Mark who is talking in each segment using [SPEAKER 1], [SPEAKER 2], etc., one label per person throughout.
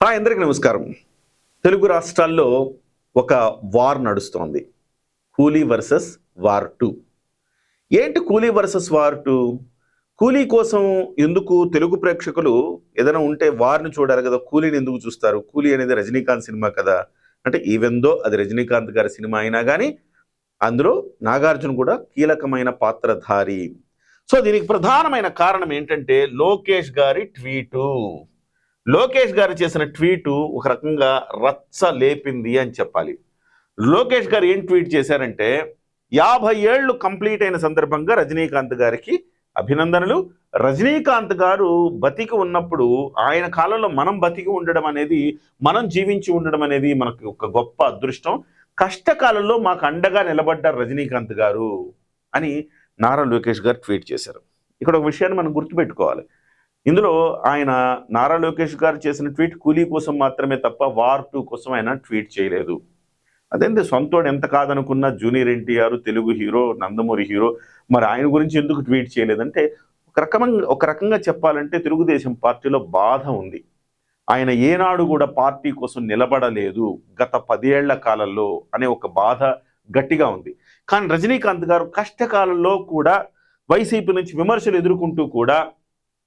[SPEAKER 1] అందరికీ నమస్కారం. తెలుగు రాష్ట్రాల్లో ఒక వార్ నడుస్తోంది. కూలీ వర్సెస్ వార్ 2. ఏంటి కూలీ వర్సెస్ వార్ 2? కూలీ కోసం ఎందుకు తెలుగు ప్రేక్షకులు ఏదైనా ఉంటే వార్‌ని చూడాలి కదా! కూలీని ఎందుకు చూస్తారు? కూలీ అనేది రజనీకాంత్ సినిమా కదా! అంటే ఈవెన్ దో అది రజనీకాంత్ గారి సినిమా అయినా గానీ, అందులో నాగార్జున కూడా కీలకమైన పాత్రధారి. సో, దీనికి ప్రధానమైన కారణం ఏంటంటే లోకేష్ గారి ట్వీటు. లోకేష్ గారు చేసిన ట్వీటు ఒక రకంగా రచ్చ లేపింది అని చెప్పాలి. లోకేష్ గారు ఏం ట్వీట్ చేశారంటే 50 ఏళ్ళు కంప్లీట్ అయిన సందర్భంగా రజనీకాంత్ గారికి అభినందనలు. రజనీకాంత్ గారు బతికి ఉన్నప్పుడు ఆయన కాలంలో మనం బతికి ఉండడం అనేది, మనం జీవించి ఉండడం అనేది మనకు ఒక గొప్ప అదృష్టం. కష్టకాలంలో మాకు అండగా నిలబడ్డారు రజనీకాంత్ గారు అని నారా లోకేష్ గారు ట్వీట్ చేశారు. ఇక్కడ ఒక విషయాన్ని మనం గుర్తుపెట్టుకోవాలి. ఇందులో ఆయన నారా లోకేష్ గారు చేసిన ట్వీట్ కూలీ కోసం మాత్రమే తప్ప వార్ 2 కోసం ఆయన ట్వీట్ చేయలేదు. అదేంటి సొంతోడు ఎంత కాదనుకున్న junior NTR Telugu hero, Nandamuri hero, మరి ఆయన గురించి ఎందుకు ట్వీట్ చేయలేదంటే ఒక రకంగా చెప్పాలంటే తెలుగుదేశం పార్టీలో బాధ ఉంది. ఆయన ఏనాడు కూడా పార్టీ కోసం నిలబడలేదు గత 10 ఏళ్ల కాలంలో అనే ఒక బాధ గట్టిగా ఉంది. కానీ రజనీకాంత్ గారు కష్టకాలంలో కూడా వైసీపీ నుంచి విమర్శలు ఎదుర్కొంటూ కూడా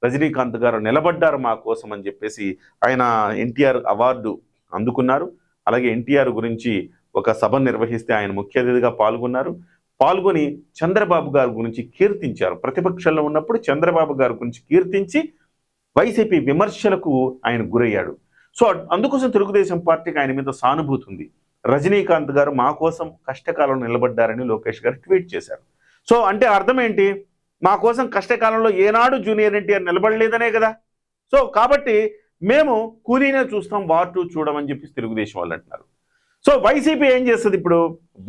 [SPEAKER 1] రజనీకాంత్ గారు నిలబడ్డారు మా కోసం అని చెప్పేసి ఆయన ఎన్టీఆర్ అవార్డు అందుకున్నారు. అలాగే ఎన్టీఆర్ గురించి ఒక సభ నిర్వహిస్తే ఆయన ముఖ్య అతిథిగా పాల్గొని చంద్రబాబు గారి గురించి కీర్తించారు. ప్రతిపక్షంలో ఉన్నప్పుడు చంద్రబాబు గారి గురించి కీర్తించి వైసీపీ విమర్శలకు ఆయన గురయ్యాడు. సో అందుకోసం తెలుగుదేశం పార్టీకి ఆయన మీద సానుభూతి ఉంది. రజనీకాంత్ గారు మా కోసం కష్టకాలంలో నిలబడ్డారని లోకేష్ గారు ట్వీట్ చేశారు. సో అంటే అర్థం ఏంటి? మా కోసం కష్టకాలంలో ఏనాడు జూనియర్ ఎన్టీఆర్ నిలబడలేదనే కదా. సో కాబట్టి మేము కూలీనే చూస్తాం, వార్ 2 చూడమని చెప్పి తెలుగుదేశం వాళ్ళు అంటున్నారు. సో వైసీపీ ఏం చేస్తుంది ఇప్పుడు?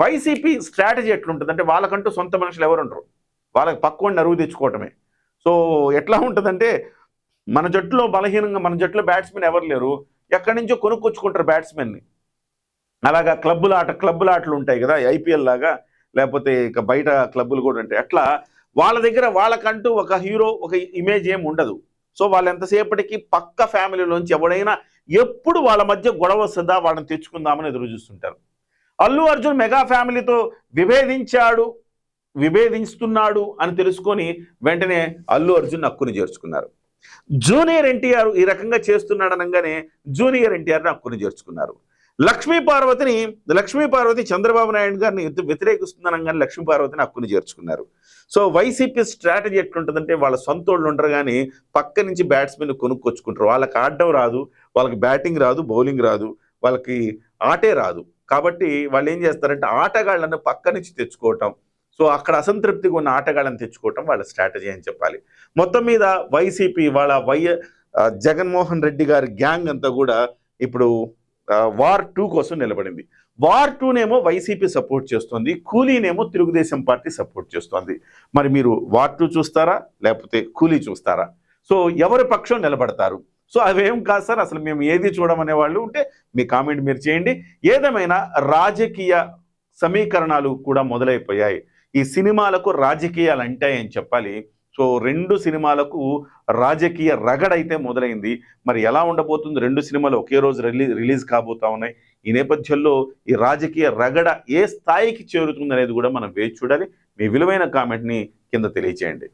[SPEAKER 1] వైసీపీ స్ట్రాటజీ ఎట్లుంటుంది అంటే వాళ్ళకంటూ సొంత మనుషులు ఎవరు ఉండరు, వాళ్ళకి పక్కోడిని అరువు తెచ్చుకోవటమే. సో ఎట్లా ఉంటుందంటే మన జట్టులో బలహీనంగా మన జట్టులో బ్యాట్స్మెన్ ఎవరు లేరు, ఎక్కడి నుంచో కొనుక్కొచ్చుకుంటారు బ్యాట్స్మెన్ని. అలాగా క్లబ్బుల ఆటలు ఉంటాయి కదా, ఐపీఎల్ లాగా, లేకపోతే ఇక బయట క్లబ్బులు కూడా ఉంటాయి. అట్లా వాళ్ళ దగ్గర వాళ్ళకంటూ ఒక హీరో, ఒక ఇమేజ్ ఏం ఉండదు. సో వాళ్ళు ఎంతసేపటికి పక్క ఫ్యామిలీలోంచి ఎవడైనా ఎప్పుడు వాళ్ళ మధ్య గొడవ వస్తుందా వాళ్ళని తెచ్చుకుందామని ఎదురు చూస్తుంటారు. అల్లు అర్జున్ మెగా ఫ్యామిలీతో విభేదిస్తున్నాడు అని తెలుసుకొని వెంటనే అల్లు అర్జున్ హక్కుని చేర్చుకున్నారు. జూనియర్ ఎన్టీఆర్ ఈ రకంగా చేస్తున్నాడు అనగానే జూనియర్ ఎన్టీఆర్ని హక్కుని చేర్చుకున్నారు. లక్ష్మీ పార్వతి చంద్రబాబు నాయుడు గారిని వ్యతిరేకిస్తుందనగానే లక్ష్మీ పార్వతిని హక్కుని చేర్చుకున్నారు. సో వైసీపీ స్ట్రాటజీ ఎట్లుంటుందంటే వాళ్ళ సొంతోళ్ళు ఉండరు కానీ పక్క నుంచి బ్యాట్స్మెన్ కొనుక్కొచ్చుకుంటారు. వాళ్ళకి ఆడడం రాదు, వాళ్ళకి బ్యాటింగ్ రాదు, బౌలింగ్ రాదు, వాళ్ళకి ఆటే రాదు. కాబట్టి వాళ్ళు ఏం చేస్తారంటే ఆటగాళ్లను పక్క నుంచి తెచ్చుకోవటం, సో అక్కడ అసంతృప్తిగా ఉన్న ఆటగాళ్ళని తెచ్చుకోవటం వాళ్ళ స్ట్రాటజీ అని చెప్పాలి. మొత్తం మీద వైసీపీ జగన్మోహన్ రెడ్డి గారి గ్యాంగ్ అంతా కూడా ఇప్పుడు వార్ 2 కోసం నిలబడింది. వార్ 2నేమో వైసీపీ సపోర్ట్ చేస్తుంది, కూలీనేమో తెలుగుదేశం పార్టీ సపోర్ట్ చేస్తుంది. మరి మీరు వార్ 2 చూస్తారా లేకపోతే కూలీ చూస్తారా? సో ఎవరి పక్షం నిలబడతారు? సో అవేం కాదు సార్, అసలు మేము ఏది చూడమనే వాళ్ళు ఉంటే మీ కామెంట్ మీరు చేయండి. ఏదేమైనా రాజకీయ సమీకరణాలు కూడా మొదలైపోయాయి. ఈ సినిమాలకు రాజకీయాలు అంటాయని చెప్పాలి. సో 2 సినిమాలకు రాజకీయ రగడైతే మొదలైంది. మరి ఎలా ఉండబోతుంది? 2 సినిమాలు ఒకే రోజు రిలీజ్ కాబోతా ఉన్నాయి. ఈ నేపథ్యంలో ఈ రాజకీయ రగడ ఏ స్థాయికి చేరుతుంది అనేది కూడా మనం వేచి చూడాలి. మీ విలువైన కామెంట్ని కింద తెలియచేయండి.